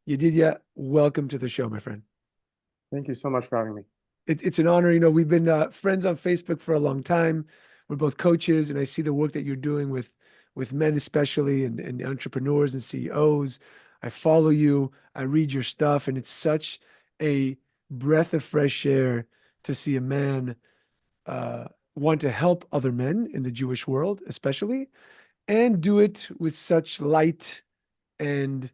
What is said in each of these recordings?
Yedidya, welcome to the show, my friend. Thank you so much for having me. It's an honor. We've been friends on Facebook for a long time. We're both coaches, and I see the work that you're doing with men, especially, and entrepreneurs and CEOs. I follow you. I read your stuff, and it's such a breath of fresh air to see a man want to help other men in the Jewish world, especially, and do it with such light and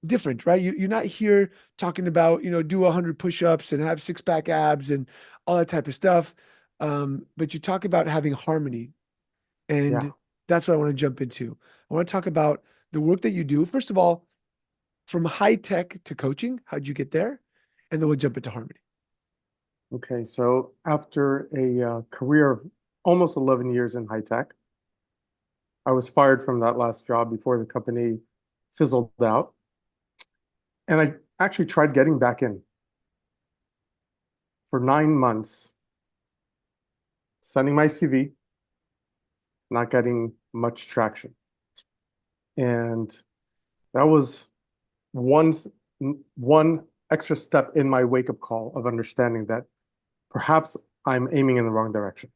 different, right? You're not here talking about, do 100 push-ups and have six-pack abs and all that type of stuff. But you talk about having harmony. Yeah. And that's what I want to jump into. I want to talk about the work that you do. First of all, from high tech to coaching, how'd you get there? And then we'll jump into harmony. Okay. So after a career of almost 11 years in high tech, I was fired from that last job before the company fizzled out. And I actually tried getting back in for 9 months, sending my CV, not getting much traction. And that was one, one extra step in my wake-up call of understanding that perhaps I'm aiming in the wrong direction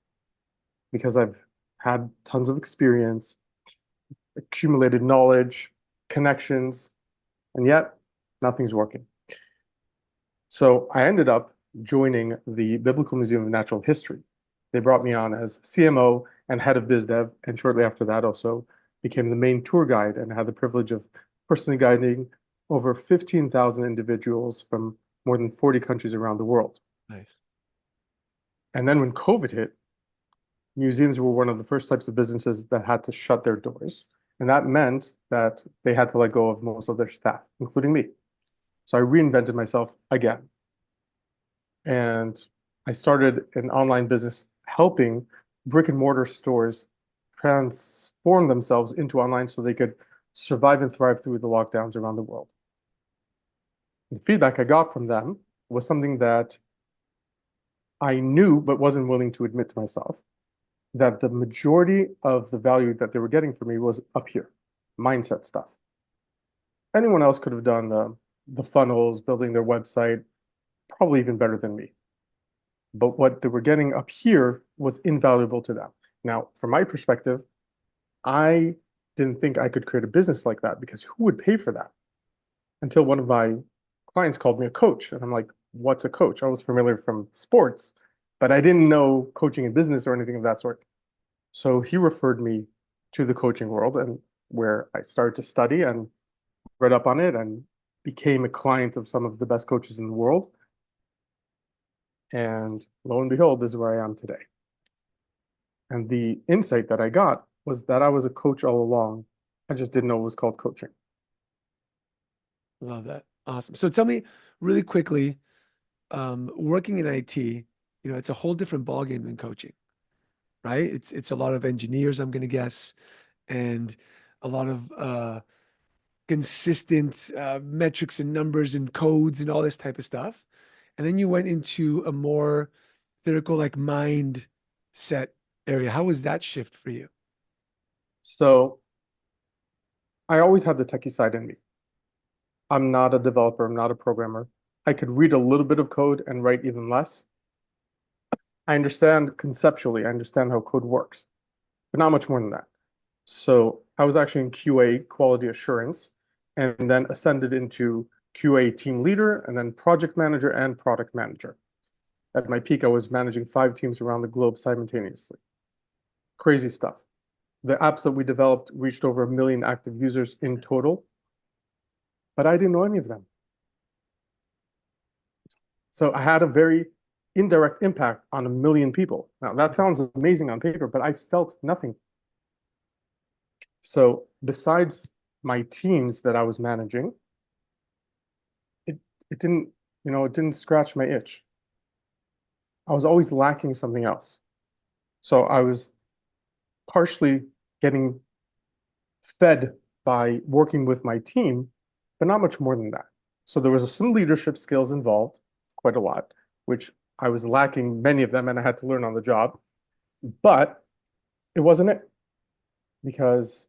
because I've had tons of experience, accumulated knowledge, connections, and yet nothing's working. So I ended up joining the Biblical Museum of Natural History. They brought me on as CMO and head of biz dev, and shortly after that also became the main tour guide and had the privilege of personally guiding over 15,000 individuals from more than 40 countries around the world. Nice. And then when COVID hit, museums were one of the first types of businesses that had to shut their doors. And that meant that they had to let go of most of their staff, including me. So I reinvented myself again. And I started an online business helping brick and mortar stores transform themselves into online so they could survive and thrive through the lockdowns around the world. The feedback I got from them was something that I knew but wasn't willing to admit to myself, that the majority of the value that they were getting from me was up here, mindset stuff. Anyone else could have done the funnels, building their website, probably even better than me. But what they were getting up here was invaluable to them. Now, from my perspective, I didn't think I could create a business like that because who would pay for that? Until one of my clients called me a coach. And I'm like, what's a coach? I was familiar from sports, but I didn't know coaching in business or anything of that sort. So he referred me to the coaching world, and where I started to study and read up on it and became a client of some of the best coaches in the world. And lo and behold, this is where I am today. And the insight that I got was that I was a coach all along. I just didn't know it was called coaching. Love that. Awesome. So tell me really quickly, working in IT, it's a whole different ballgame than coaching, right? It's a lot of engineers, I'm going to guess, and a lot of consistent metrics and numbers and codes and all this type of stuff. And then you went into a more theoretical, like mindset area. How was that shift for you? So I always had the techie side in me. I'm not a developer, I'm not a programmer. I could read a little bit of code and write even less. I understand conceptually, I understand how code works, but not much more than that. So I was actually in QA, quality assurance, and then ascended into QA team leader, and then project manager and product manager. At my peak, I was managing 5 teams around the globe simultaneously. Crazy stuff. The apps that we developed reached over 1 million active users in total, but I didn't know any of them. So I had a very indirect impact on 1 million people. Now, that sounds amazing on paper, but I felt nothing. So besides my teams that I was managing, it didn't, it didn't scratch my itch. I was always lacking something else. So I was partially getting fed by working with my team, but not much more than that. So there was some leadership skills involved, quite a lot, which I was lacking many of them and I had to learn on the job. But it wasn't it, because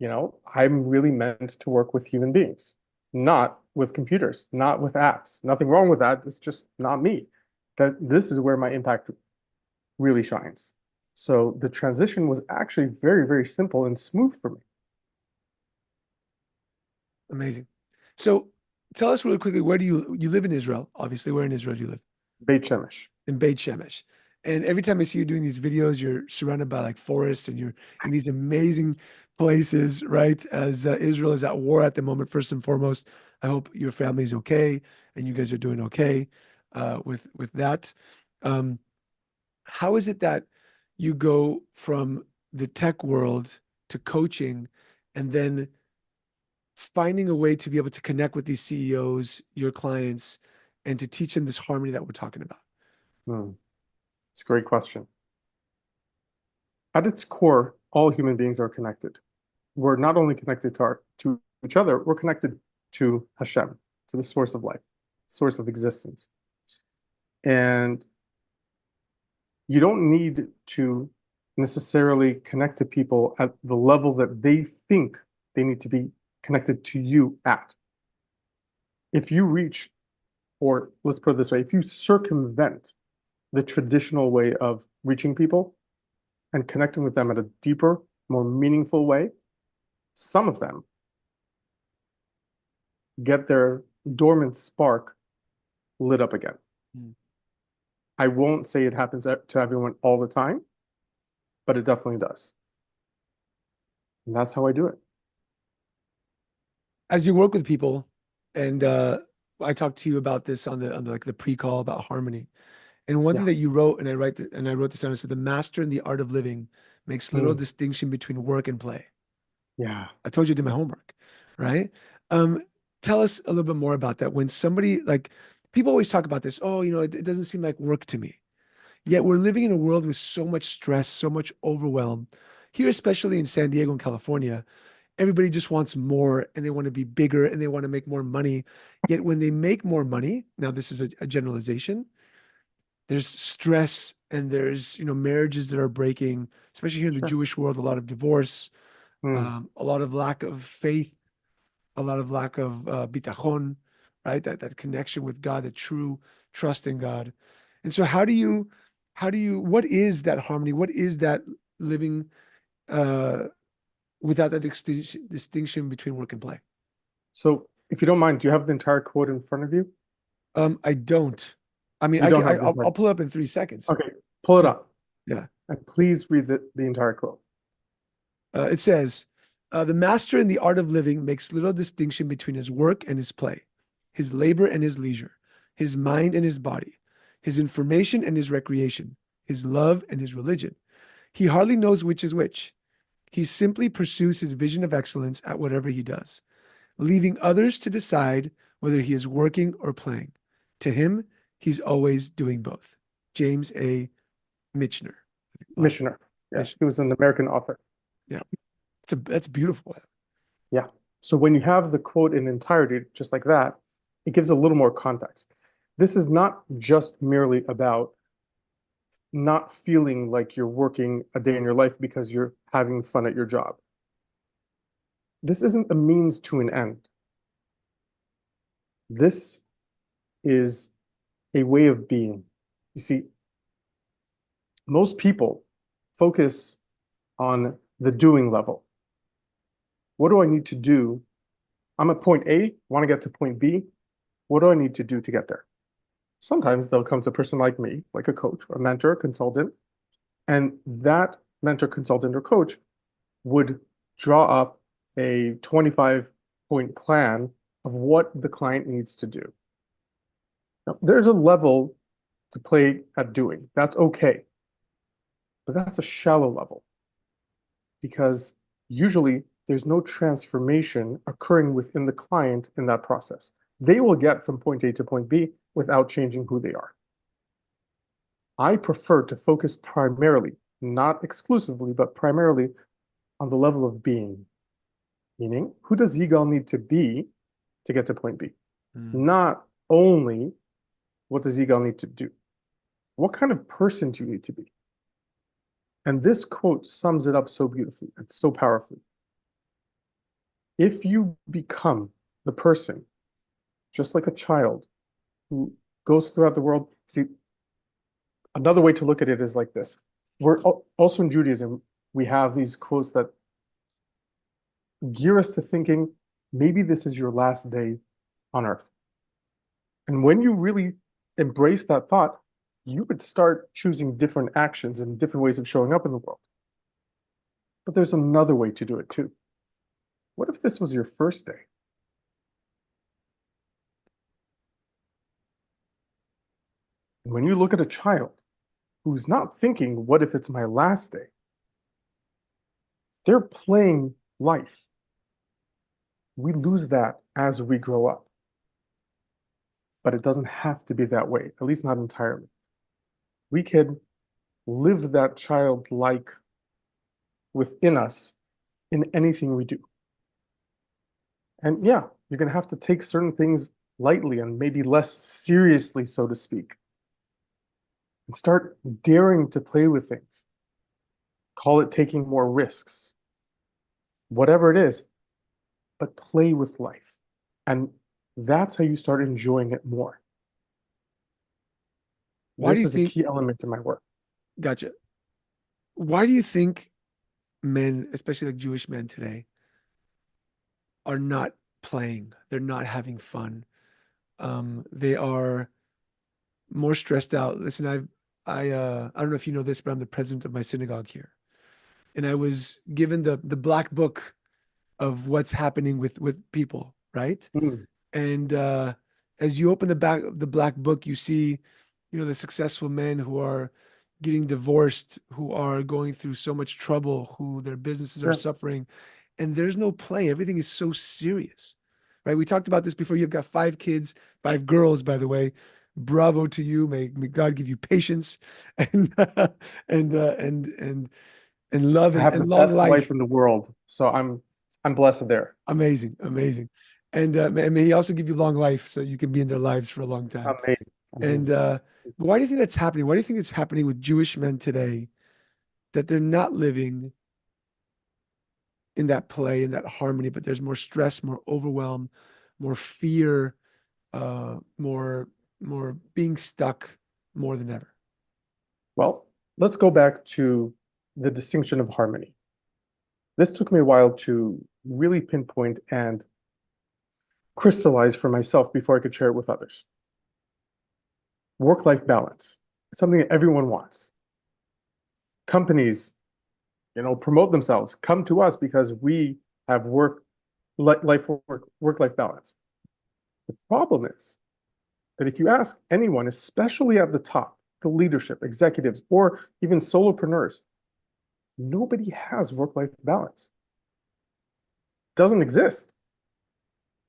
I'm really meant to work with human beings, not with computers, not with apps. Nothing wrong with that. It's just not me. That this is where my impact really shines. So the transition was actually very, very simple and smooth for me. Amazing. So tell us really quickly, where do you live in Israel? Obviously, where in Israel do you live? Beit Shemesh. In Beit Shemesh. And every time I see you doing these videos, you're surrounded by like forests and you're in these amazing places, right? As Israel is at war at the moment, first and foremost, I hope your family's okay and you guys are doing okay with that. Um, how is it that you go from the tech world to coaching and then finding a way to be able to connect with these CEOs, your clients, and to teach them this harmony that we're talking about? Hmm. It's a great question. At its core, all human beings are connected. We're not only connected to each other, we're connected to Hashem, to the source of life, source of existence. And you don't need to necessarily connect to people at the level that they think they need to be connected to you at. If you reach, or let's put it this way, if you circumvent the traditional way of reaching people and connecting with them at a deeper, more meaningful way, some of them get their dormant spark lit up again. Mm. I won't say it happens to everyone all the time, but it definitely does. And that's how I do it. As you work with people, and I talked to you about this on the like the pre-call about harmony. And one thing Yeah. that you wrote, and I wrote this down, I said the master in the art of living makes little Mm. distinction between work and play. Yeah. I told you to do my homework, right? Um, tell us a little bit more about that. When somebody like people always talk about this, oh, it doesn't seem like work to me. Yet we're living in a world with so much stress, so much overwhelm. Here, especially in San Diego and California, everybody just wants more and they want to be bigger and they want to make more money. Yet when they make more money, now this is a generalization, there's stress and there's, marriages that are breaking, especially here in the Sure. Jewish world, a lot of divorce, Mm. a lot of lack of faith, a lot of lack of bitachon, right? That connection with God, that true trust in God. And so what is that harmony? What is that living uh, without that distinction between work and play? So if you don't mind, do you have the entire quote in front of you? I don't. I mean, You I don't can. have the I'll entire. pull it up in 3 seconds. Okay, pull it Yeah, up yeah. and please read the entire quote. It says, "The master in the art of living makes little distinction between his work and his play, his labor and his leisure, his mind and his body, his information and his recreation, his love and his religion. He hardly knows which is which. He simply pursues his vision of excellence at whatever he does, leaving others to decide whether he is working or playing. To him, he's always doing both." James A. Michener. Last Missioner. Yeah, Mich- he was an American author. Yeah, that's beautiful. Yeah. So when you have the quote in entirety, just like that, it gives a little more context. This is not just merely about not feeling like you're working a day in your life because you're having fun at your job. This isn't a means to an end. This is a way of being. You see, most people focus on the doing level. What do I need to do? I'm at point A, want to get to point B. What do I need to do to get there? Sometimes they'll come to a person like me, like a coach, a mentor, a consultant, and that mentor, consultant, or coach would draw up a 25-point plan of what the client needs to do. Now, there's a level to play at doing. That's okay. But that's a shallow level because usually there's no transformation occurring within the client in that process. They will get from point A to point B without changing who they are. I prefer to focus primarily, not exclusively, but primarily on the level of being. Meaning, who does Yigal need to be to get to point B? Mm. Not only what does Yigal need to do? What kind of person do you need to be? And this quote sums it up so beautifully and so powerfully. If you become the person, just like a child who goes throughout the world, see, another way to look at it is like this. We're also in Judaism, we have these quotes that gear us to thinking maybe this is your last day on earth. And when you really embrace that thought, you would start choosing different actions and different ways of showing up in the world. But there's another way to do it too. What if this was your first day? And when you look at a child who's not thinking, what if it's my last day? They're playing life. We lose that as we grow up. But it doesn't have to be that way, at least not entirely. We can live that childlike within us in anything we do. And yeah, you're going to have to take certain things lightly and maybe less seriously, so to speak, and start daring to play with things. Call it taking more risks, whatever it is, but play with life. And that's how you start enjoying it more. Why do This you is a think, key element to my work. gotcha. Why do you think men, especially like Jewish men today, are not playing? They're not having fun. They are more stressed out. Listen, I don't know if you know this, but I'm the president of my synagogue here. And I was given the black book of what's happening with people, right? Mm, And as you open the black book, you see, the successful men who are getting divorced, who are going through so much trouble, who their businesses are yeah. suffering, and there's no play. Everything is so serious, right? We talked about this before. You've got 5 kids, 5 girls, by the way. Bravo to you. May God give you patience and and love I have the and long best wife life. in the world, so I'm blessed there. Amazing, amazing. And may he also give you long life so you can be in their lives for a long time. Amazing. And Amazing. but why do you think that's happening? Why do you think it's happening with Jewish men today that they're not living in that play, in that harmony, but there's more stress, more overwhelm, more fear, more being stuck more than ever? Well, let's go back to the distinction of harmony. This took me a while to really pinpoint and crystallize for myself before I could share it with others. Work-life balance is something that everyone wants. Companies, promote themselves, come to us because we have work-life balance. The problem is that if you ask anyone, especially at the top, the leadership, executives, or even solopreneurs, nobody has work-life balance. It doesn't exist.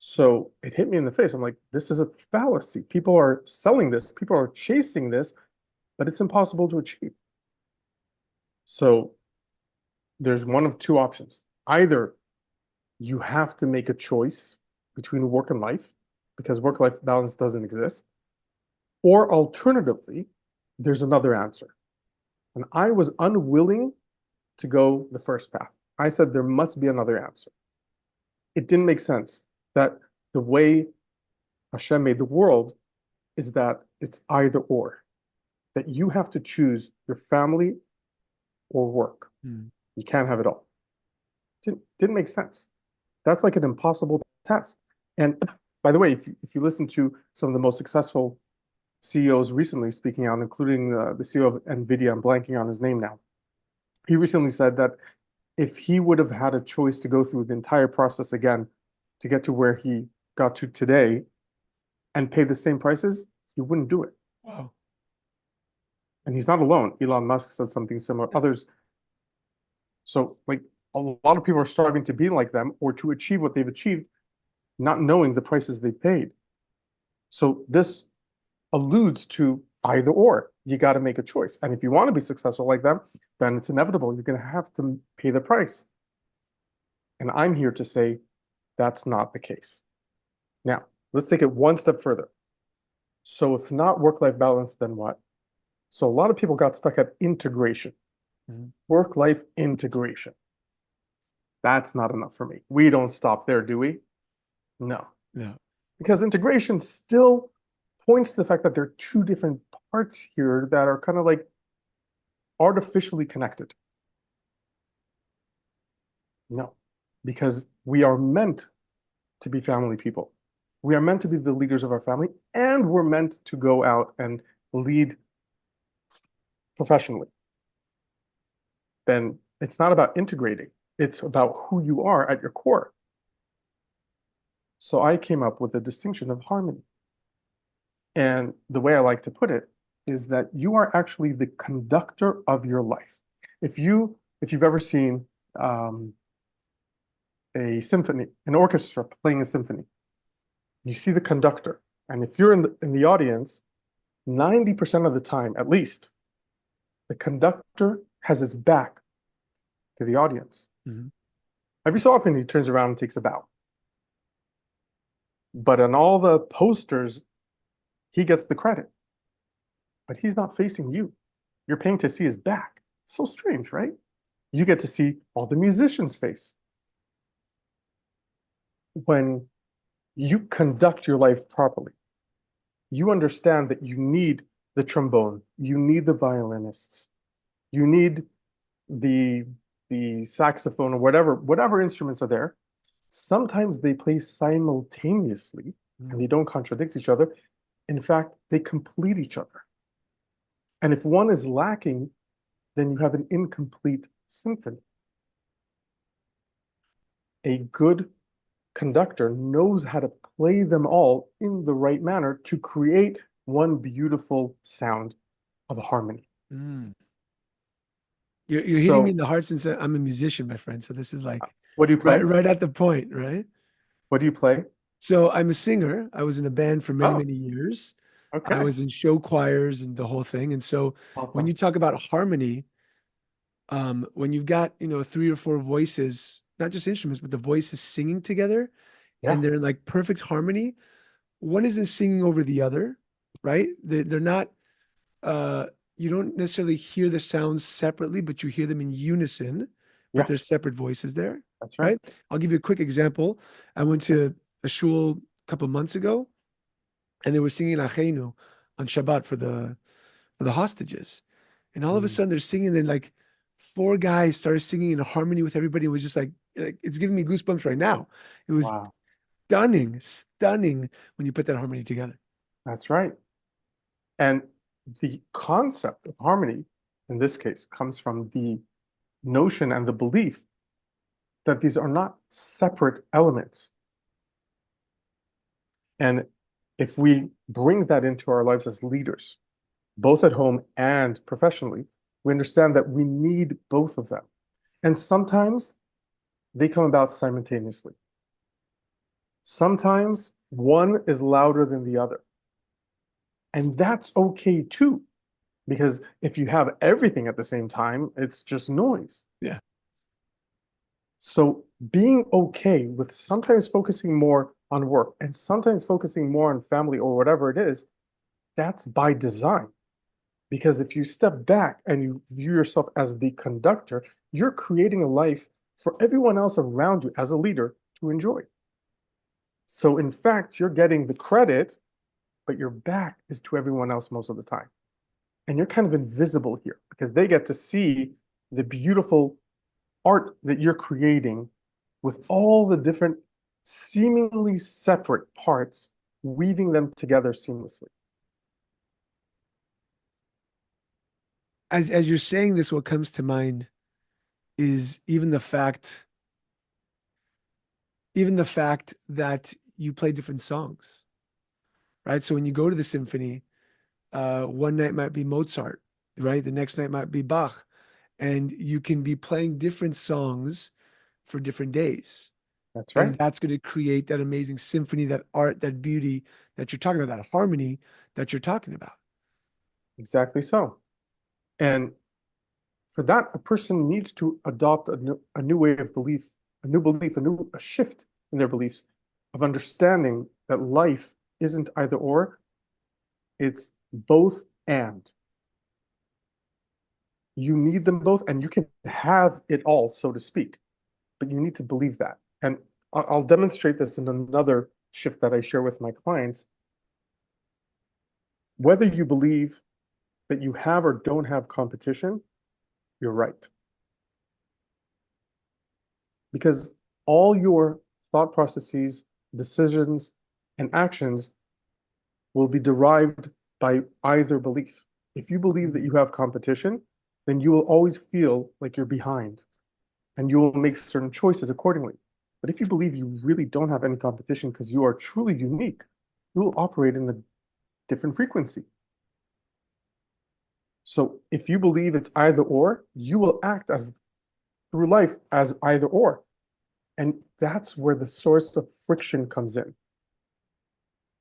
So it hit me in the face. I'm like, this is a fallacy. People are selling this, people are chasing this, but it's impossible to achieve. So there's one of two options. Either you have to make a choice between work and life because work-life balance doesn't exist, or alternatively, there's another answer. And I was unwilling to go the first path. I said there must be another answer. It didn't make sense that the way Hashem made the world is that it's either or, that you have to choose your family or work. Hmm. You can't have it all. Didn't make sense. That's like an impossible test. And by the way, if you listen to some of the most successful CEOs recently speaking out, including the CEO of NVIDIA, I'm blanking on his name now. He recently said that if he would have had a choice to go through the entire process again to get to where he got to today and pay the same prices, he wouldn't do it. Wow. And he's not alone. Elon Musk said something similar. Others. So, like, a lot of people are striving to be like them or to achieve what they've achieved, not knowing the prices they paid. So, this alludes to either or. You got to make a choice. And if you want to be successful like them, then it's inevitable. You're going to have to pay the price. And I'm here to say that's not the case. Now, let's take it one step further. So, if not work-life balance, then what? So, a lot of people got stuck at integration, Mhm. work-life integration. That's not enough for me. We don't stop there, do we? No. No. Because integration still points to the fact that there are two different parts here that are kind of like artificially connected. No, because we are meant to be family people. We are meant to be the leaders of our family, and we're meant to go out and lead professionally. Then it's not about integrating, it's about who you are at your core. So I came up with a distinction of harmony. And the way I like to put it is that you are actually the conductor of your life. If you've ever seen a symphony, an orchestra playing a symphony, you see the conductor, and if you're in the audience, 90% of the time, at least, the conductor has his back to the audience. Mm-hmm. Every so often, he turns around and takes a bow. But on all the posters, he gets the credit. But he's not facing you. You're paying to see his back. It's so strange, right? You get to see all the musicians' face. When you conduct your life properly, you understand that you need the trombone, you need the violinists, you need the saxophone or whatever instruments are there. Sometimes they play simultaneously and they don't contradict each other. In fact, they complete each other. And if one is lacking, then you have an incomplete symphony. A good conductor knows how to play them all in the right manner to create one beautiful sound of harmony. Mm. You're hitting me in So, the heart since I'm a musician, my friend. So this is like what do you play? right at the point, right? What do you play? So I'm a singer. I was in a band for many, Oh, many years. I okay. was in show choirs and the whole thing. And so when Awesome. you talk about harmony, when you've got, three or four voices, not just instruments, but the voices singing together Yeah, and they're in like perfect harmony, one isn't singing over the other, right? They're not, uh, you don't necessarily hear the sounds separately, but you hear them in unison, but yeah, there's separate voices there, that's right. right? I'll give you a quick example. I went to a shul a couple months ago and they were singing Achenu on Shabbat for the hostages. And all of a Mm, sudden they're singing, and like four guys started singing in harmony with everybody. It was just like it's giving me goosebumps right now. It was wow, stunning, stunning when you put that harmony together. that's right. And the concept of harmony, in this case, comes from the notion and the belief that these are not separate elements. And if we bring that into our lives as leaders, both at home and professionally, we understand that we need both of them. And sometimes they come about simultaneously. Sometimes one is louder than the other. And that's okay too, because if you have everything at the same time, it's just noise. Yeah. So being okay with sometimes focusing more on work and sometimes focusing more on family or whatever it is, that's by design. Because if you step back and you view yourself as the conductor, you're creating a life for everyone else around you as a leader to enjoy. So in fact, you're getting the credit, but your back is to everyone else most of the time. And you're kind of invisible here because they get to see the beautiful art that you're creating with all the different seemingly separate parts, weaving them together seamlessly. As you're saying this, what comes to mind is even the fact that you play different songs, right? So when you go to the symphony, one night might be Mozart, right? The next night might be Bach, and you can be playing different songs for different days. That's And right. that's going to create that amazing symphony, that art, that beauty that you're talking about, that harmony that you're talking about. Exactly so. And for that, a person needs to adopt a new way of belief, a shift in their beliefs of understanding that life isn't either or, it's both and. You need them both, and you can have it all, so to speak. but you need to believe that. And I'll demonstrate this in another shift that I share with my clients. Whether you believe that you have or don't have competition, you're right. Because all your thought processes, decisions, and actions will be derived by either belief. If you believe that you have competition, then you will always feel like you're behind and you will make certain choices accordingly. But if you believe you really don't have any competition because you are truly unique, you will operate in a different frequency. So if you believe it's either or, you will act as through life as either or. And that's where the source of friction comes in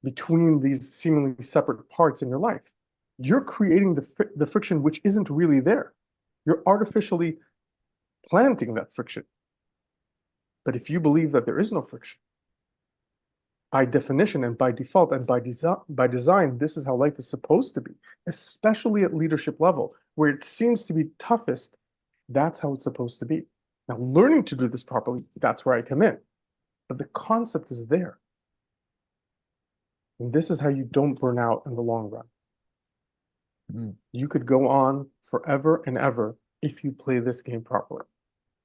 between these seemingly separate parts in your life. You're creating the friction which isn't really there. You're artificially planting that friction. But if you believe that there is no friction, by definition and by default and by design, this is how life is supposed to be, especially at leadership level, where it seems to be toughest. That's how it's supposed to be. Now, learning to do this properly, that's where I come in. But the concept is there. And this is how you don't burn out in the long run. You could go on forever and ever if you play this game properly.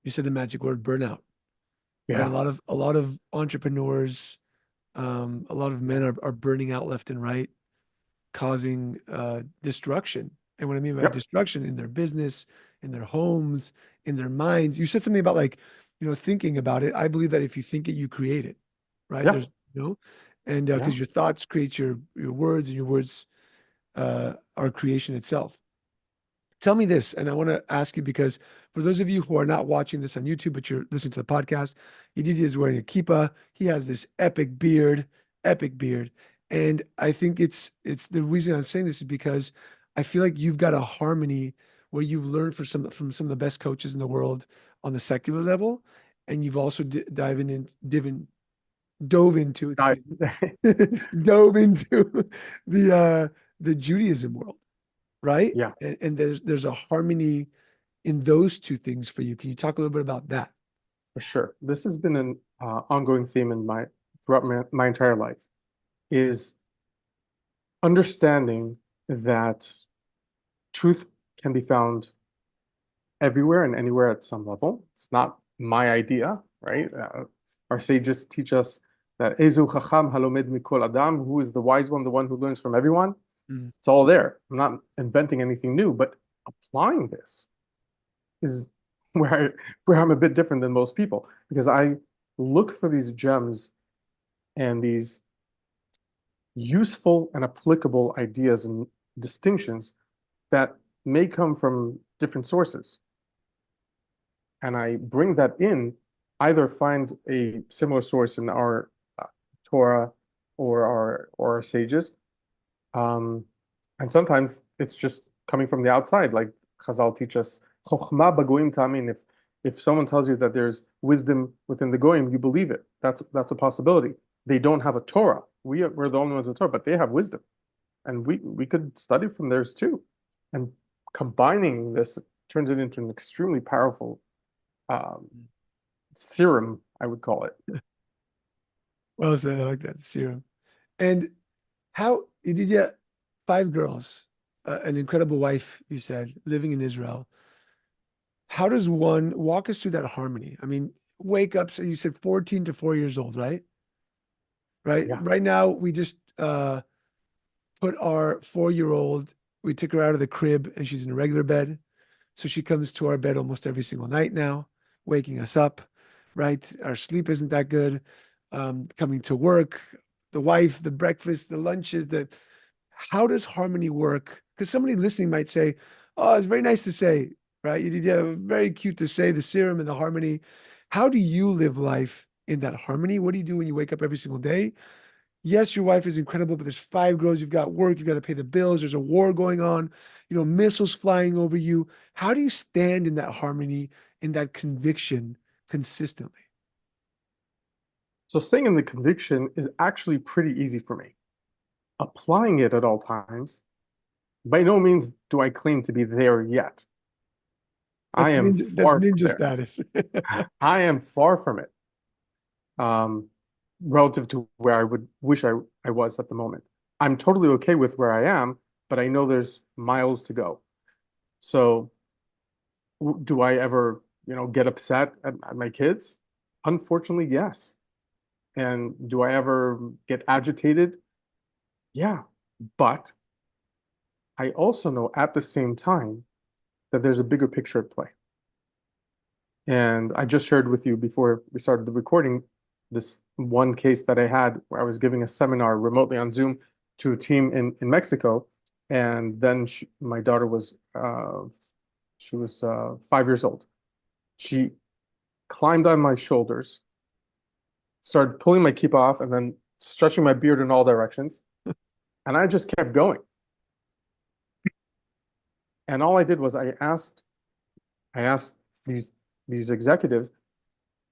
You said the magic word burnout. Right? Yeah. A lot of entrepreneurs, a lot of men are burning out left and right, causing destruction. And what I mean by Yep. destruction in their business, in their homes, in their minds. You said something about like, thinking about it. I believe that if you think it, you create it, right? Yeah. There's, and because your thoughts create your words, and your words are creation itself. Tell me this, and I want to ask you because for those of you who are not watching this on YouTube, but you're listening to the podcast, Yedidya is wearing a kippah. He has this epic beard, and I think it's the reason I'm saying this is because I feel like you've got a harmony where you've learned from some of the best coaches in the world on the secular level, and you've also dove into, excuse me, dove into the Judaism world, right? Yeah, And there's a harmony in those two things for you. Can you talk a little bit about that? for sure. This has been an ongoing theme throughout my entire life, is understanding that truth can be found everywhere and anywhere at some level. It's not my idea, right? Our sages teach us that Ezu Chacham Halomed Mikol Adam, who is the wise one, the one who learns from everyone. It's all there. I'm not inventing anything new, but applying this is where I'm a bit different than most people, because I look for these gems and these useful and applicable ideas and distinctions that may come from different sources. And I bring that in, either find a similar source in our Torah or our sages, and sometimes it's just coming from the outside, like Chazal teach us, "Chochma b'goyim ta'amin." If someone tells you that there's wisdom within the goyim, you believe it. That's a possibility. They don't have a Torah. We're the only ones with Torah, but they have wisdom, and we could study from theirs too. And combining this turns it into an extremely powerful serum, I would call it. Well said. I like that serum. And how did you 5 girls, an incredible wife, you said, living in Israel. How does one walk us through that harmony? I mean, wake up. So you said 14 to 4 years old, right? Right. Yeah. Right now, we just put our 4-year-old, we took her out of the crib and she's in a regular bed. So she comes to our bed almost every single night now, waking us up, right? Our sleep isn't that good. Coming to work, the wife, the breakfast, the lunches, how does harmony work? Because somebody listening might say, oh, it's very nice to say, right? Very cute to say the serum and the harmony. How do you live life in that harmony? What do you do when you wake up every single day? Yes, your wife is incredible, but there's 5 girls. You've got work. You've got to pay the bills. There's a war going on, missiles flying over you. How do you stand in that harmony, in that conviction consistently? So staying in the conviction is actually pretty easy for me. Applying it at all times, by no means do I claim to be there yet. I am That's far from ninja there. status. I am far from it, um, relative to where I would wish I was at the moment. I'm totally okay with where I am, but I know there's miles to go. So do I ever, get upset at my kids? Unfortunately, yes. And do I ever get agitated? Yeah. But I also know at the same time that there's a bigger picture at play. And I just shared with you before we started the recording this one case that I had where I was giving a seminar remotely on Zoom to a team in Mexico. And then my daughter was, she was 5 years old. She climbed on my shoulders, started pulling my kippah off, and then stretching my beard in all directions. And I just kept going. And all I did was I asked these executives,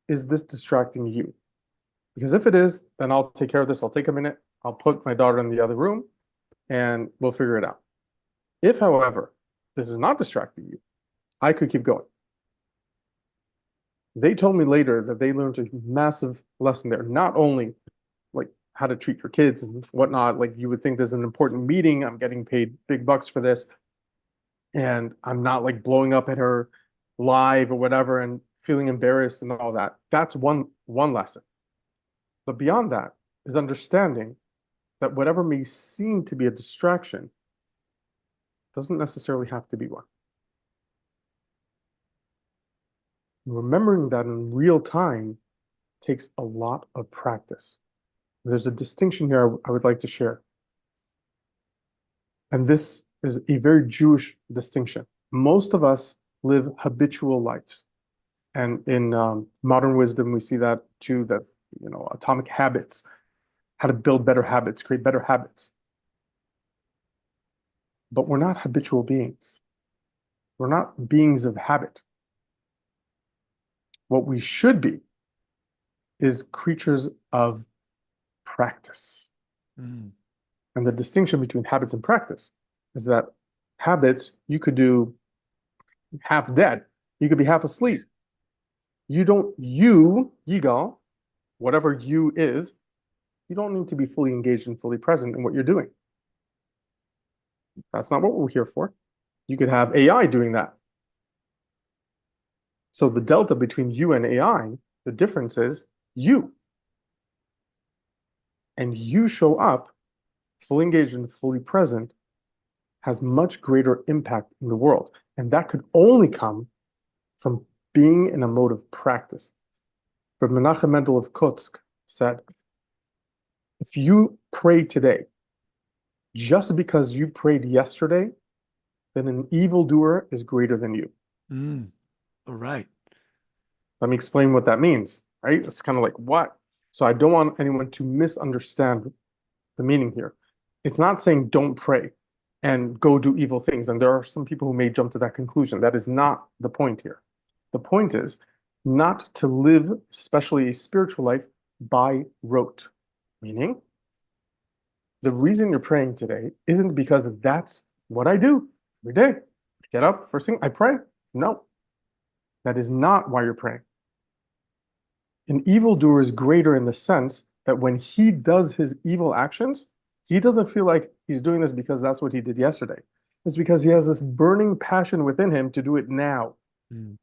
is this distracting you? Because if it is, then I'll take care of this. I'll take a minute. I'll put my daughter in the other room and we'll figure it out. If, however, this is not distracting you, I could keep going. They told me later that they learned a massive lesson there, not only like how to treat your kids and whatnot. Like you would think there's an important meeting. I'm getting paid big bucks for this. And I'm not like blowing up at her live or whatever and feeling embarrassed and all that. That's one lesson. But beyond that is understanding that whatever may seem to be a distraction doesn't necessarily have to be one. Remembering that in real time takes a lot of practice. There's a distinction here I would like to share. And this is a very Jewish distinction. Most of us live habitual lives. And in modern wisdom, we see that too, that, atomic habits, how to build better habits, create better habits. But we're not habitual beings. We're not beings of habit. What we should be is creatures of practice. Mm. And the distinction between habits and practice is that habits, you could do half dead, you could be half asleep. Yigal, whatever you is, you don't need to be fully engaged and fully present in what you're doing. That's not what we're here for. You could have AI doing that. So the delta between you and AI, the difference is you. And you show up fully engaged and fully present has much greater impact in the world. And that could only come from being in a mode of practice. But Menachem Mendel of Kotsk said, if you pray today, just because you prayed yesterday, then an evildoer is greater than you. Mm. All right. Let me explain what that means, right? It's kind of like, what? So I don't want anyone to misunderstand the meaning here. It's not saying don't pray and go do evil things. And there are some people who may jump to that conclusion. That is not the point here. The point is not to live, especially a spiritual life, by rote. Meaning, the reason you're praying today isn't because that's what I do every day. Get up, first thing, I pray. No, that is not why you're praying. An evildoer is greater in the sense that when he does his evil actions, he doesn't feel like he's doing this because that's what he did yesterday. It's because he has this burning passion within him to do it now. Mm.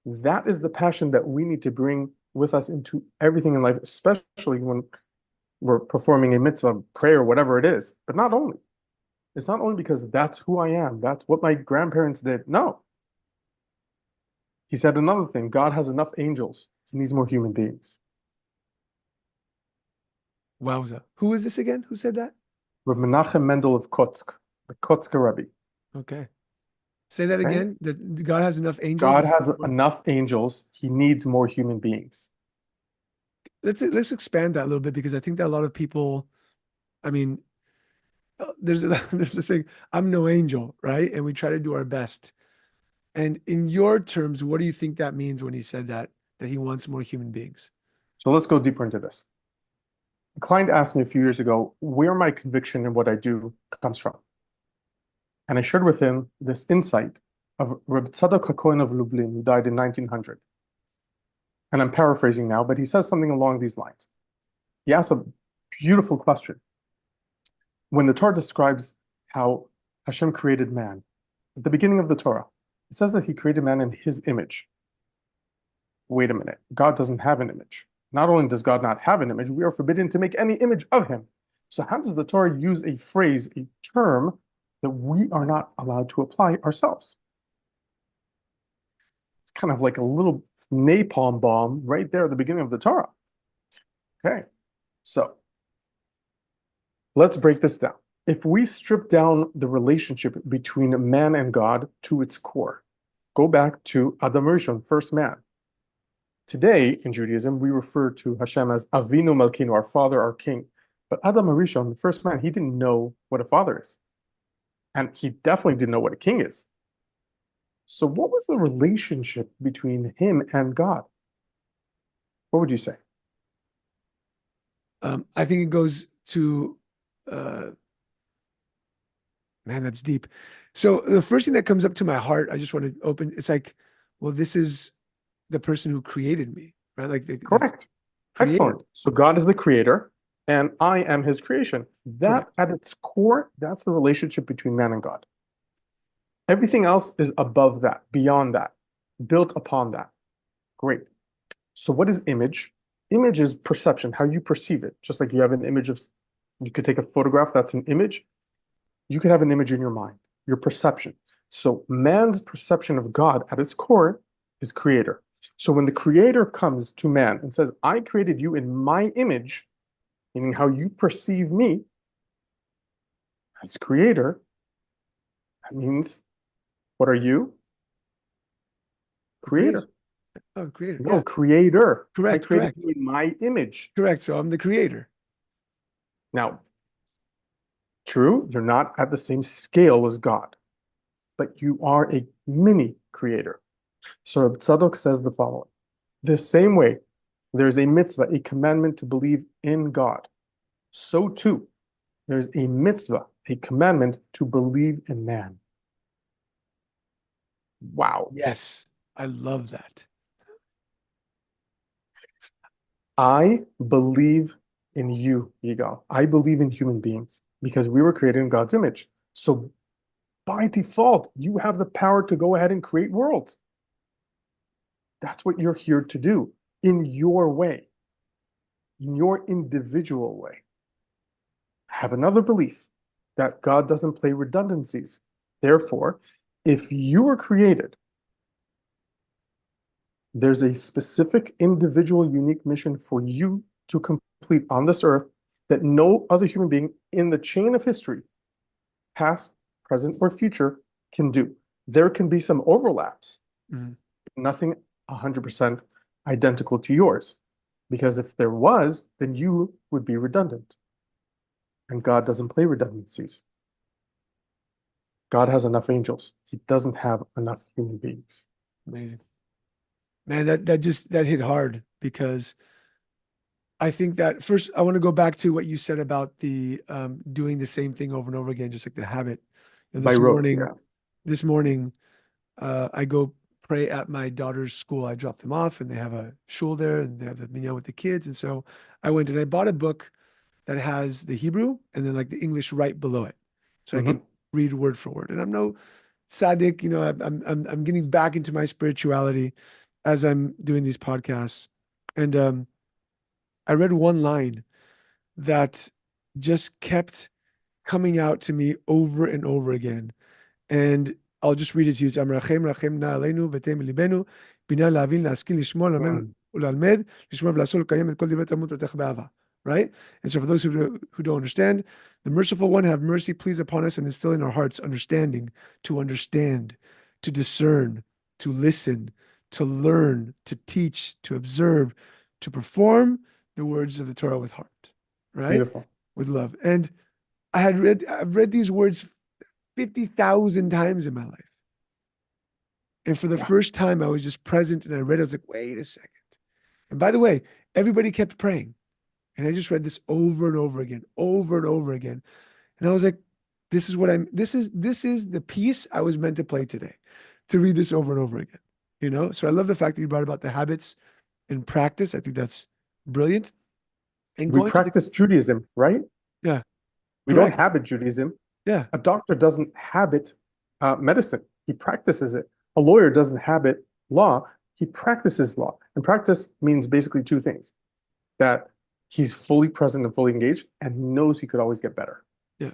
That is the passion that we need to bring with us into everything in life, especially when we're performing a mitzvah, prayer, whatever it is. But not only. It's not only because that's who I am, that's what my grandparents did. No. He said another thing, God has enough angels. He needs more human beings. Wowza. Who is this again? Who said that? Rabbi Menachem Mendel of Kotsk, the Kotzker Rebbe. Okay. Say that Right? again. That God has enough angels. God has enough angels. He needs more human beings. Let's expand that a little bit because I think that a lot of people, I mean, there's a saying, I'm no angel, right? And we try to do our best. And in your terms, what do you think that means when he said that he wants more human beings? So let's go deeper into this. A client asked me a few years ago where my conviction in what I do comes from. And I shared with him this insight of Reb Tzadok HaKohen of Lublin, who died in 1900. And I'm paraphrasing now, but he says something along these lines. He asks a beautiful question. When the Torah describes how Hashem created man, at the beginning of the Torah, it says that he created man in his image. Wait a minute, God doesn't have an image. Not only does God not have an image, we are forbidden to make any image of him. So how does the Torah use a phrase, a term, that we are not allowed to apply ourselves? It's kind of like a little napalm bomb right there at the beginning of the Torah. Okay, so let's break this down. If we strip down the relationship between man and God to its core, go back to Adam Rishon, first man. Today in Judaism, we refer to Hashem as Avinu Malkeinu, our father, our king. But Adam Rishon, the first man, he didn't know what a father is. And he definitely didn't know what a king is. So what was the relationship between him and God? What would you say? I think it goes to, man, that's deep. So the first thing that comes up to my heart, I just want to open, it's like, well, this is the person who created me, right? Like Correct. Excellent. So God is the creator, and I am his creation. That Correct. at its core, that's the relationship between man and God. Everything else is above that, beyond that, built upon that. Great. So what is image? Image is perception, how you perceive it. Just like you have an image of, you could take a photograph, that's an image. You could have an image in your mind, your perception. So man's perception of God at its core is creator. So when the creator comes to man and says, I created you in my image, meaning how you perceive me as creator, that means, what are you? Creator. Oh, creator. No, Yeah. creator. Correct. I created Correct. you in my image. Correct. So I'm the creator. Now, true, you're not at the same scale as God, but you are a mini creator. So Tzadok says the following. The same way there's a mitzvah, a commandment to believe in God, so too there's a mitzvah, a commandment to believe in man. Wow. Yes. I love that. I believe in you, Yigal. I believe in human beings because we were created in God's image. So by default, you have the power to go ahead and create worlds. That's what you're here to do in your way, in your individual way. I have another belief that God doesn't play redundancies. Therefore, if you were created, there's a specific individual unique mission for you to complete on this earth that no other human being in the chain of history, past, present, or future, can do. There can be some overlaps, nothing 100% identical to yours. Because if there was, then you would be redundant. And God doesn't play redundancies. God has enough angels. He doesn't have enough human beings. Amazing. Man, that hit hard because I think that first I want to go back to what you said about the doing the same thing over and over again, just like the habit. By rote, yeah. This morning, I go pray at my daughter's school. I drop them off and they have a shul there and they have the minyan with the kids. And so I went and I bought a book that has the Hebrew and then like the English right below it. So I can read word for word. And I'm no tzaddik, I'm getting back into my spirituality as I'm doing these podcasts. And I read one line that just kept coming out to me over and over again. And I'll just read it to you. It's Amrachem Rachem Na Aleinu V'Tem Libenu Bina Lavin Laskin Lishmor Lamen Ulalmed Lishmor V'Lasol Kayem Et Kol Divrei Talmud Torah Be'ava. Right? And so for those who don't understand, the merciful one have mercy, please upon us and instill in our hearts understanding, to understand, to discern, to listen, to learn, to teach, to observe, to perform the words of the Torah with heart, right? Beautiful. With love. And I've read these words 50,000 times in my life. And for the first time, I was just present and I read it. I was like, wait a second. And by the way, everybody kept praying. And I just read this over and over again, over and over again. And I was like, this is the piece I was meant to play today. to read this over and over again, you know? So I love the fact that you brought about the habits and practice. I think that's brilliant. And We going to the, practice Judaism, right? yeah, We don't correct. habit Judaism. Yeah, A doctor doesn't habit medicine. He practices it. A lawyer doesn't habit law. He practices law. And practice means basically two things: that he's fully present and fully engaged and knows he could always get better. yeah.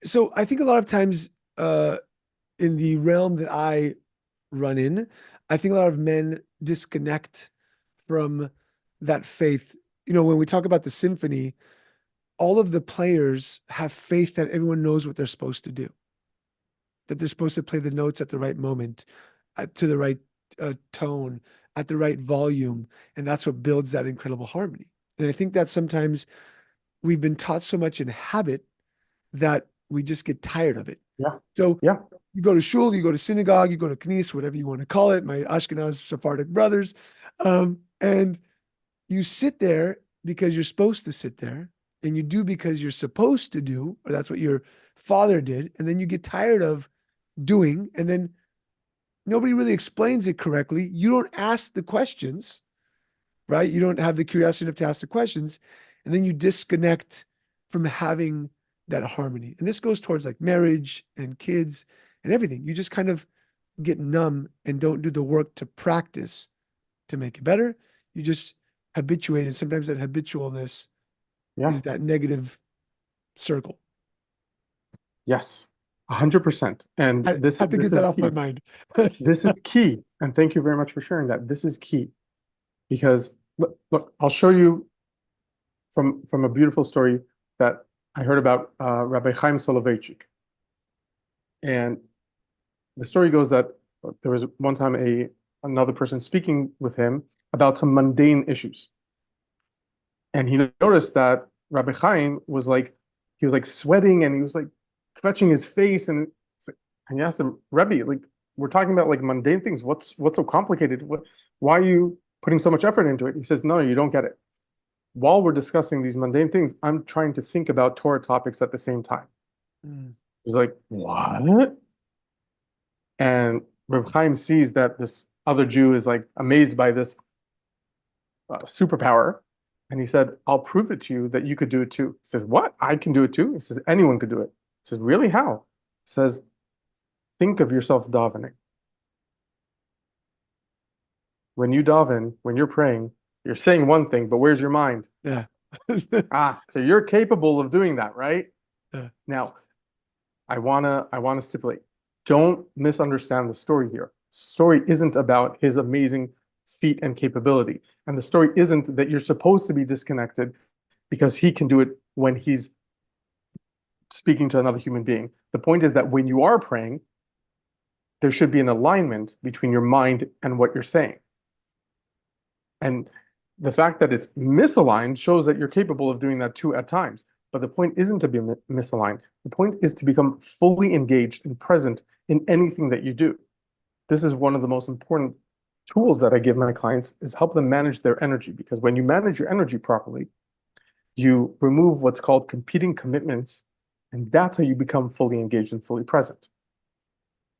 So I think a lot of times in the realm that I run in, I think a lot of men disconnect from that faith. You know, when we talk about the symphony, all of the players have faith that everyone knows what they're supposed to do, that they're supposed to play the notes at the right moment, to the right tone, at the right volume. And that's what builds that incredible harmony. And I think that sometimes we've been taught so much in habit that we just get tired of it. Yeah. So Yeah. you go to shul, you go to synagogue, you go to knis, whatever you want to call it, my Ashkenaz Sephardic brothers, and you sit there because you're supposed to sit there, and you do because you're supposed to do, or that's what your father did, and then you get tired of doing, and then nobody really explains it correctly. You don't ask the questions, right? You don't have the curiosity enough to ask the questions, and then you disconnect from having that harmony. And this goes towards like marriage and kids and everything. You just kind of get numb and don't do the work to practice to make it better. You just habituate, and sometimes that habitualness Yeah. is that negative circle. Yes. 100%. And I this have to get this that is off my key. mind. This is key. And thank you very much for sharing that. This is key because look, I'll show you from a beautiful story that I heard about Rabbi Chaim Soloveitchik. And the story goes that there was one time another person speaking with him about some mundane issues. And he noticed that Rabbi Chaim was like, he was like sweating and he was like fetching his face. And he asked him, Rebbe, like, we're talking about like mundane things. What's so complicated? Why are you putting so much effort into it? He says, no, you don't get it. While we're discussing these mundane things, I'm trying to think about Torah topics at the same time. Mm. He's like, what? And Reb Chaim sees that this other Jew is like amazed by this superpower. And he said, I'll prove it to you that you could do it too. He says, what? I can do it too? He says, anyone could do it. He says, really? How? He says, think of yourself davening. When you daven, when you're praying, you're saying one thing, but where's your mind? Yeah. So you're capable of doing that, right? Yeah. Now, I wanna stipulate, don't misunderstand the story here. Story isn't about his amazing feat and capability. And the story isn't that you're supposed to be disconnected because he can do it when he's speaking to another human being. The point is that when you are praying, there should be an alignment between your mind and what you're saying. And the fact that it's misaligned shows that you're capable of doing that too at times. But the point isn't to be misaligned. The point is to become fully engaged and present in anything that you do. This is one of the most important tools that I give my clients, is help them manage their energy. Because when you manage your energy properly, you remove what's called competing commitments, and that's how you become fully engaged and fully present.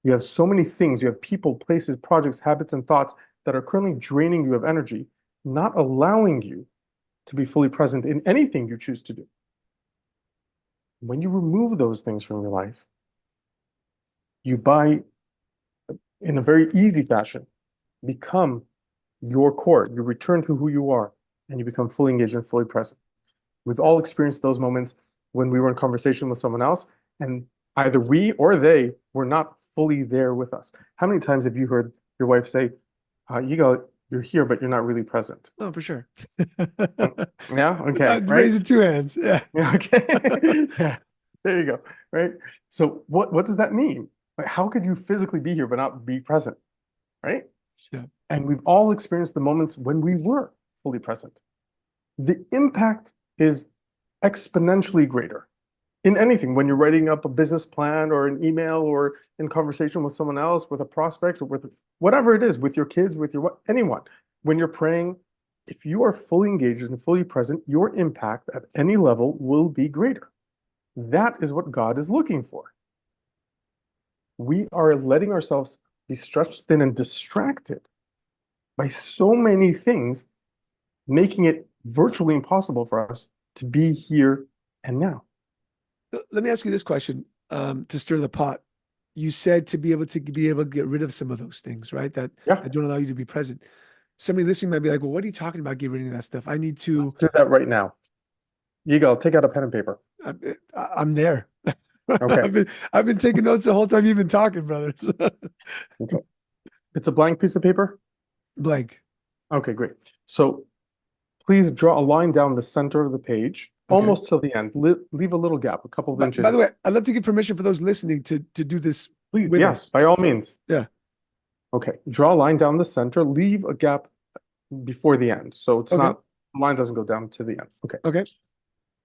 You have so many things, you have people, places, projects, habits, and thoughts that are currently draining you of energy, not allowing you to be fully present in anything you choose to do. When you remove those things from your life, you in a very easy fashion, become your core. You return to who you are, and you become fully engaged and fully present. We've all experienced those moments when we were in conversation with someone else, and either we or they were not fully there with us. How many times have you heard your wife say, Yigal, you're here, but you're not really present? Oh, for sure. Yeah, okay, right? Raising two hands. Yeah. Yeah, okay. Yeah, there you go. Right. So what does that mean? Like, how could you physically be here but not be present? Right. Yeah. And we've all experienced the moments when we were fully present. The impact is exponentially greater in anything. When you're writing up a business plan or an email or in conversation with someone else, with a prospect, or with whatever it is, with your kids, with anyone, when you're praying, if you are fully engaged and fully present, your impact at any level will be greater. That is what God is looking for. We are letting ourselves be stretched thin and distracted by so many things, making it virtually impossible for us to be here and now. Let me ask you this question to stir the pot. You said to be able to get rid of some of those things, right? Yeah, That don't allow you to be present. Somebody listening might be like, well, what are you talking about? Get rid of that stuff. I need to, let's do that right now. Yigal, take out a pen and paper. I'm there. Okay. I've been taking notes the whole time you've been talking, brothers. Okay. It's a blank piece of paper? Blank. Okay, great. So please draw a line down the center of the page, Okay. almost till the end. Leave a little gap, a couple of By inches. the way, I'd love to give permission for those listening to do this Please, with yes, us. by all means. Yeah. Okay, draw a line down the center, leave a gap before the end. So it's Okay. not, the line doesn't go down to the end. Okay. Okay.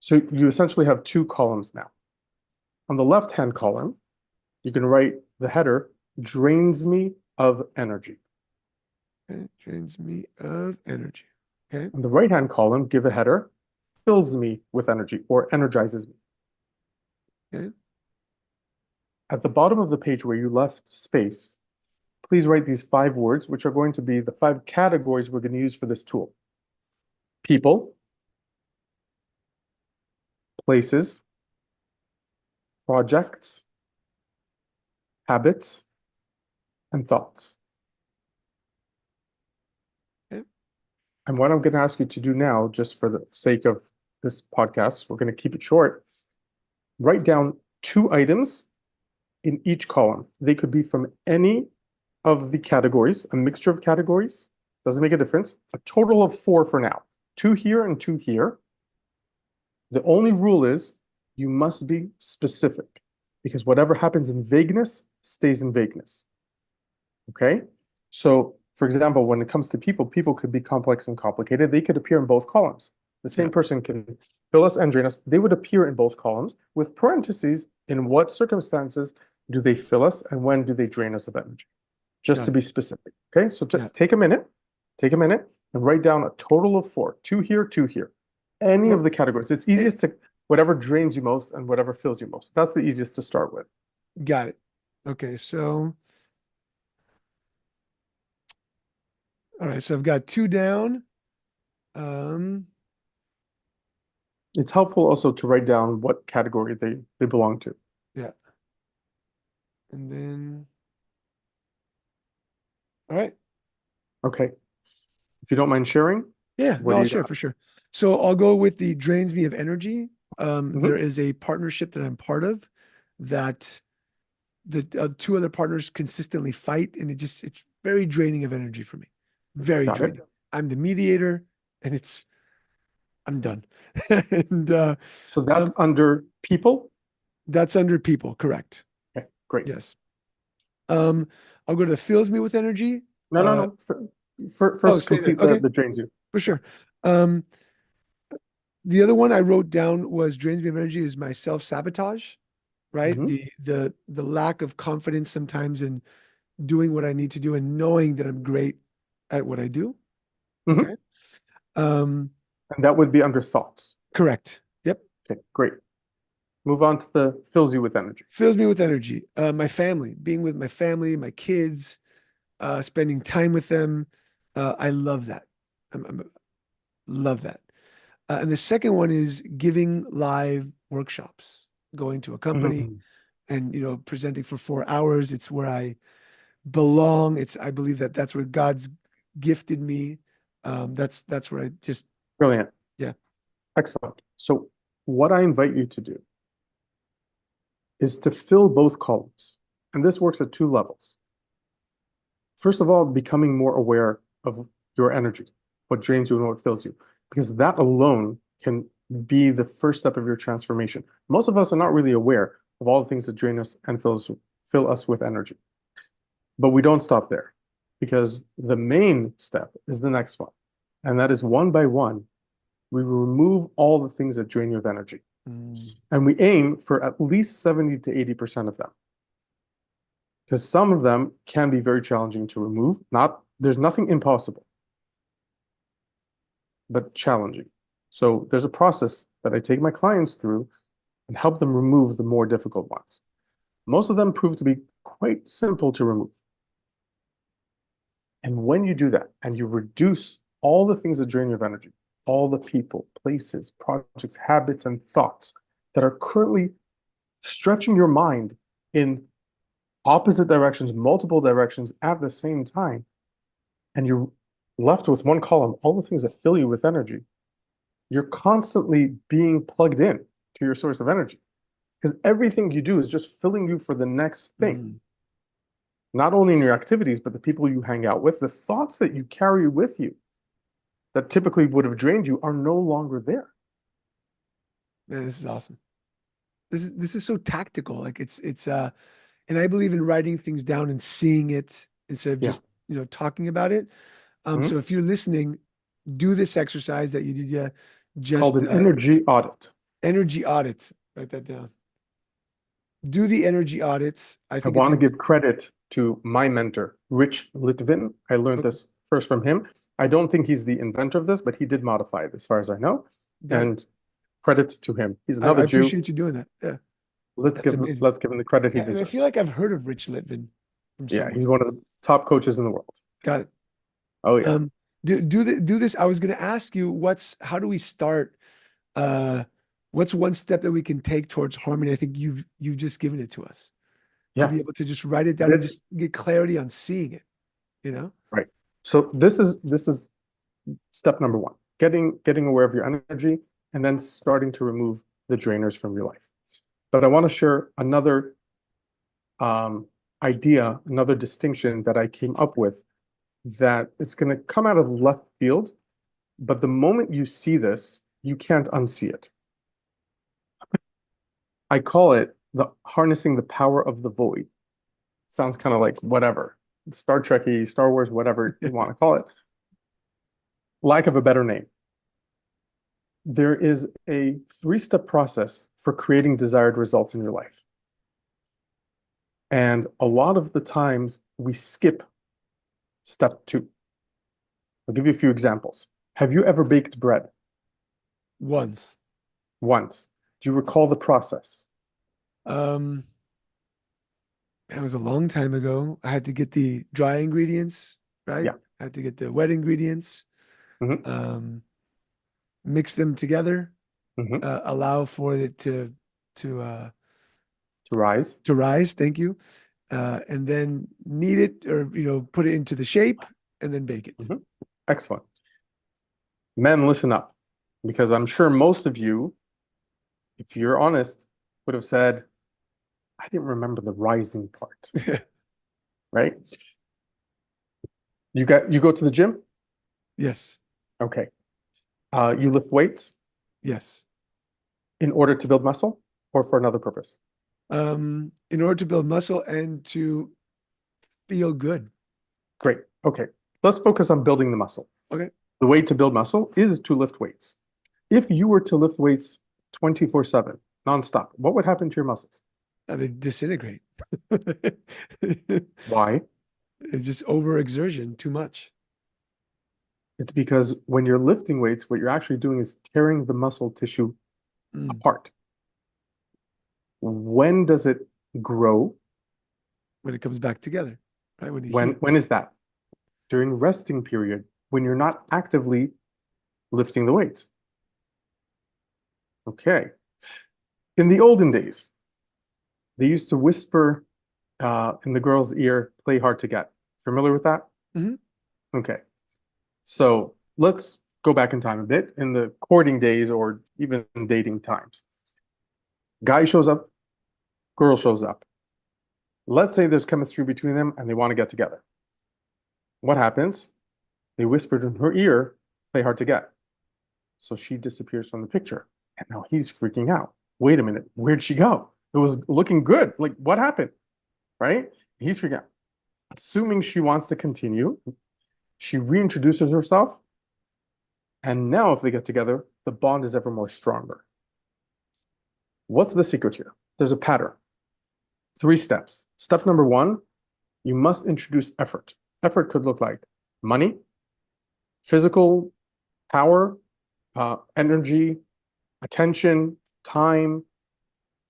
So you essentially have two columns now. On the left-hand column, you can write the header, drains me of energy. It drains me of energy. Okay. On the right-hand column, give a header, fills me with energy or energizes me. Okay. At the bottom of the page where you left space, please write these 5 words, which are going to be the 5 categories we're going to use for this tool. People, places, projects, habits, and thoughts. Okay. And what I'm going to ask you to do now, just for the sake of this podcast, we're going to keep it short. Write down 2 items in each column. They could be from any of the categories, a mixture of categories, doesn't make a difference. A total of 4 for now. 2 here and 2 here. The only rule is you must be specific, because whatever happens in vagueness stays in vagueness. Okay? So, for example, when it comes to people, people could be complex and complicated. They could appear in both columns. The same person can fill us and drain us. They would appear in both columns with parentheses in what circumstances do they fill us and when do they drain us of energy, just to be specific. Okay, so take a minute and write down a total of 4, 2 here, 2 here. Any of the categories. It's easiest to whatever drains you most and whatever fills you most. That's the easiest to start with. Got it. Okay, so all right, so I've got 2 down. It's helpful also to write down what category they belong to. Yeah. And then, all right. Okay. If you don't mind sharing. Yeah, no, I'll share for sure. So I'll go with the drains me of energy. There is a partnership that I'm part of that the 2 other partners consistently fight, and it's very draining of energy for me. Very draining. I'm the mediator, and I'm done. And so that's under people? That's under people, correct. Okay, great. Yes. I'll go to the fills me with energy. No. First complete the drains you. For sure. The other one I wrote down was drains me of energy is my self-sabotage, right? The lack of confidence sometimes in doing what I need to do and knowing that I'm great at what I do. Okay. And that would be under thoughts. Correct. Yep. Okay, great. Move on to the fills you with energy. Fills me with energy. My family, being with my family, my kids, spending time with them. I love that. Love that. And the second one is giving live workshops, going to a company and, presenting for 4 hours. It's where I belong. I believe that's where God's gifted me. That's where I just. Brilliant. Yeah. Excellent. So what I invite you to do is to fill both columns. And this works at 2 levels. First of all, becoming more aware of your energy, what drains you and what fills you, because that alone can be the first step of your transformation. Most of us are not really aware of all the things that drain us and fill us with energy. But we don't stop there, because the main step is the next one. And that is one by one, we remove all the things that drain you of energy. And we aim for at least 70 to 80% of them. Because some of them can be very challenging to remove. There's nothing impossible, but challenging. So there's a process that I take my clients through and help them remove the more difficult ones. Most of them prove to be quite simple to remove. And when you do that and you reduce all the things that drain your energy, all the people, places, projects, habits, and thoughts that are currently stretching your mind in opposite directions, multiple directions at the same time, and you're left with one column, all the things that fill you with energy, you're constantly being plugged in to your source of energy because everything you do is just filling you for the next thing. Not only in your activities, but the people you hang out with, the thoughts that you carry with you that typically would have drained you are no longer there. Man, this is awesome. This is so tactical. Like and I believe in writing things down and seeing it instead of Yeah. just, talking about it. Mhm. So if you're listening, do this exercise that you did, just Called an energy audit. energy audit. Write that down. Do the energy audits. I I think it's want to give credit to my mentor, Rich Litvin. I learned Okay. this first from him. I don't think he's the inventor of this, but he did modify it as far as I know. Got it. And credit to him. He's I another Jew. appreciate you doing that. Yeah, Let's that's give him amazing. let's give him the credit he Yeah, and I deserves. feel like I've heard of Rich Litvin from Yeah, someone. he's one of the top coaches in the world. Got it. Oh yeah. Do this. I was going to ask you, how do we start? What's one step that we can take towards harmony? I think you've just given it to us to Yeah. be able to just write it down and just get clarity on seeing it, Right. So this is step number one. Getting aware of your energy and then starting to remove the drainers from your life. But I want to share another idea, another distinction that I came up with that it's going to come out of left field, but the moment you see this, you can't unsee it. I call it the harnessing the power of the void. Sounds kind of like whatever, Star Trekky, Star Wars, whatever you want to call it. Lack of a better name. There is a 3-step process for creating desired results in your life. And a lot of the times we skip step 2. I'll give you a few examples. Have you ever baked bread? Once. Once. Do you recall the process? It was a long time ago. I had to get the dry ingredients, right? Yeah. I had to get the wet ingredients, Mhm. Mix them together, Mhm. allow for it to rise. Thank you. And then knead it or, put it into the shape and then bake it. Mhm. Excellent. Men, listen up, because I'm sure most of you, if you're honest, would have said, I didn't remember the rising part, right? You go to the gym? Yes. Okay. You lift weights Yes. in order to build muscle or for another purpose? In order to build muscle and to feel good. Great. Okay. Let's focus on building the muscle. Okay. The way to build muscle is to lift weights. If you were to lift weights 24/7, nonstop, what would happen to your muscles? They disintegrate. Why? It's just overexertion, too much. It's because when you're lifting weights, what you're actually doing is tearing the muscle tissue apart. When does it grow? When it comes back together, right? When is that? During resting period, when you're not actively lifting the weights. Okay. In the olden days, they used to whisper in the girl's ear, play hard to get. Familiar with that? Okay. So let's go back in time a bit in the courting days or even dating times. Guy shows up, girl shows up. Let's say there's chemistry between them and they want to get together. What happens? They whispered in her ear, play hard to get. So she disappears from the picture. And now he's freaking out. Wait a minute, where'd she go? It was looking good. Like, what happened? Right? He's freaking out. Assuming she wants to continue, she reintroduces herself. And now, if they get together, the bond is ever more stronger. What's the secret here? There's a pattern. 3 steps. Step number 1, you must introduce effort. Effort could look like money, physical power, energy, attention, time,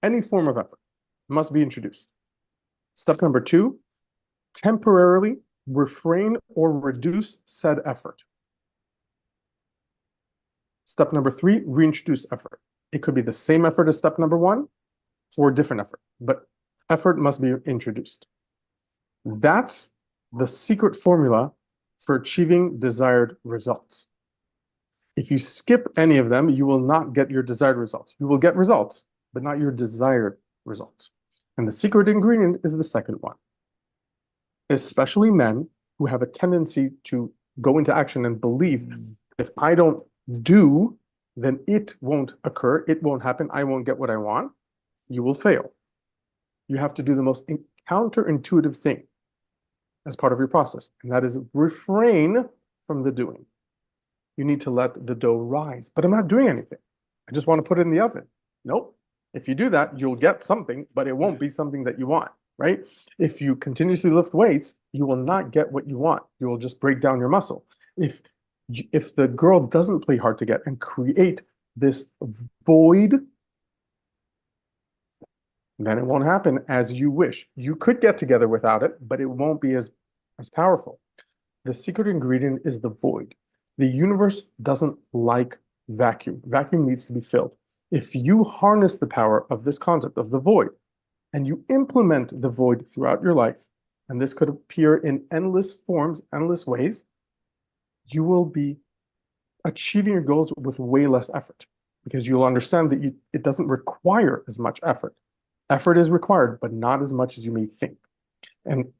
any form of effort must be introduced. Step number 2, temporarily refrain or reduce said effort. Step number 3, reintroduce effort. It could be the same effort as step number 1 or a different effort, but effort must be introduced. That's the secret formula for achieving desired results. If you skip any of them, you will not get your desired results. You will get results, but not your desired results. And the secret ingredient is the second one. Especially men who have a tendency to go into action and believe if I don't do, then it won't occur, it won't happen, I won't get what I want, you will fail. You have to do the most counterintuitive thing as part of your process, and that is refrain from the doing. You need to let the dough rise. But I'm not doing anything. I just want to put it in the oven. Nope. If you do that, you'll get something, but it won't be something that you want, right? If you continuously lift weights, you will not get what you want. You will just break down your muscle. If the girl doesn't play hard to get and create this void, then it won't happen as you wish. You could get together without it, but it won't be as powerful. The secret ingredient is the void. The universe doesn't like vacuum. Vacuum needs to be filled. If you harness the power of this concept of the void and you implement the void throughout your life, and this could appear in endless forms, endless ways, you will be achieving your goals with way less effort because you'll understand that it doesn't require as much effort. Effort is required, but not as much as you may think. And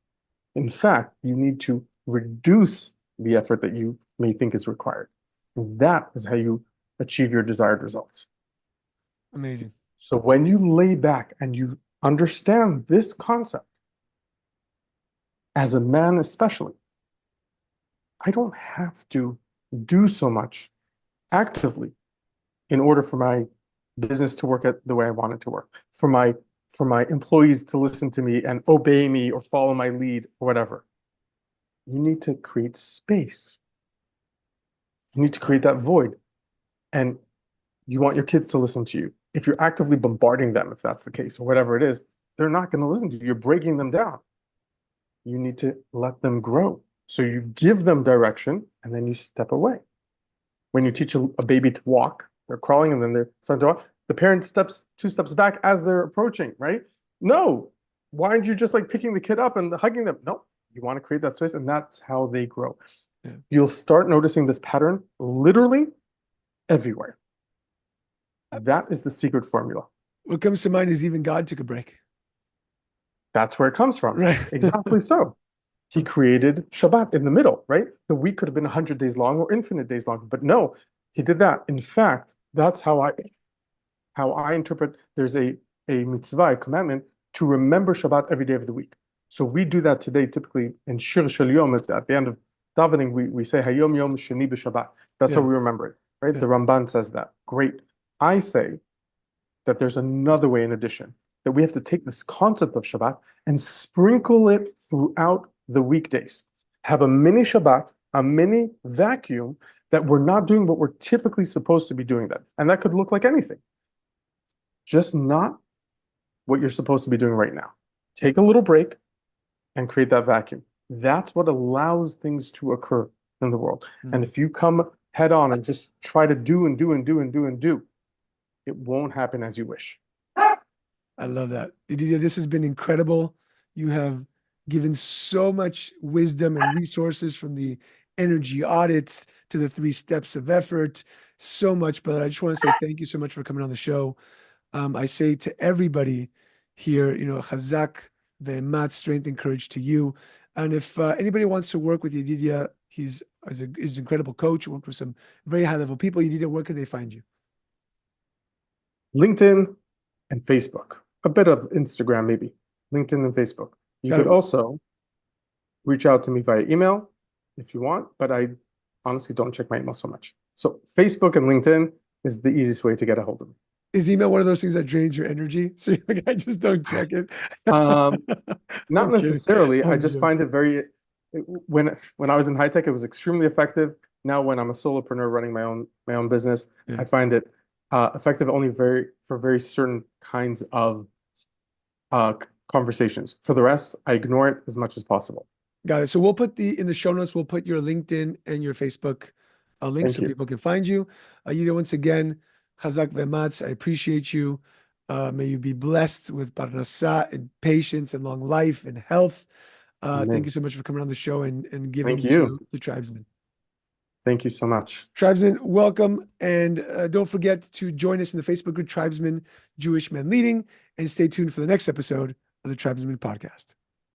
in fact, you need to reduce the effort that you may think is required. And that is how you achieve your desired results. Amazing. So when you lay back and you understand this concept, as a man especially, I don't have to do so much actively in order for my business to work the way I want it to work, for my employees to listen to me and obey me or follow my lead or whatever. You need to create space. You need to create that void. And you want your kids to listen to you. If you're actively bombarding them, if that's the case, or whatever it is, they're not going to listen to you. You're breaking them down. You need to let them grow. So you give them direction and then you step away. When you teach a baby to walk, they're crawling and then they're starting to walk. The parent steps 2 steps back as they're approaching, right? No. Why aren't you just like picking the kid up and hugging them? No. You want to create that space, and that's how they grow. Yeah. You'll start noticing this pattern literally everywhere. That is the secret formula. What comes to mind is even God took a break. That's where it comes from. Right. Exactly so. He created Shabbat in the middle, right? The week could have been 100 days long or infinite days long, but no, he did that. In fact, that's how I interpret there's a mitzvah, a commandment, to remember Shabbat every day of the week. So we do that today, typically in Shir Shel Yom, at the end of davening, we say Hayom Yom Sheni b'Shabbat. That's how we remember it, right? The Ramban says that. Great. I say that there's another way in addition, that we have to take this concept of Shabbat and sprinkle it throughout the weekdays. Have a mini Shabbat, a mini vacuum that we're not doing what we're typically supposed to be doing that. And that could look like anything. Just not what you're supposed to be doing right now. Take a little break and create that vacuum. That's what allows things to occur in the world. And if you come head on and just try to do and do and do and do and do, it won't happen as you wish. I love that. Yedidya, this has been incredible. You have given so much wisdom and resources, from the energy audits to the 3 steps of effort. So much, brother. I just want to say thank you so much for coming on the show. I say to everybody here, chazak ve'emat, strength and courage to you. And if anybody wants to work with Yedidya, he's an incredible coach. Worked with some very high level people. Yedidya, where can they find you? LinkedIn and Facebook. A bit of Instagram, maybe. LinkedIn and Facebook. You could also reach out to me via email if you want, but I honestly don't check my email so much. So Facebook and LinkedIn is the easiest way to get a hold of me. Is email one of those things that drains your energy? So you're like, I just don't check it. Not necessarily. I just find it very, when I was in high tech, it was extremely effective. Now when I'm a solopreneur running my own business, I find it effective only for very certain kinds of conversations. For the rest, I ignore it as much as possible. Got it. So we'll put in the show notes, we'll put your LinkedIn and your Facebook links Thank so you. people can find you. Once again, Chazak Vematz, I appreciate you. May you be blessed with parnasa and patience and long life and health. Thank Amen. you so much for coming on the show and giving Thank you. to the tribesmen. Thank you so much. Tribesmen, welcome. And don't forget to join us in the Facebook group, Tribesmen Jewish Men Leading, and stay tuned for the next episode of the Tribesmen Podcast.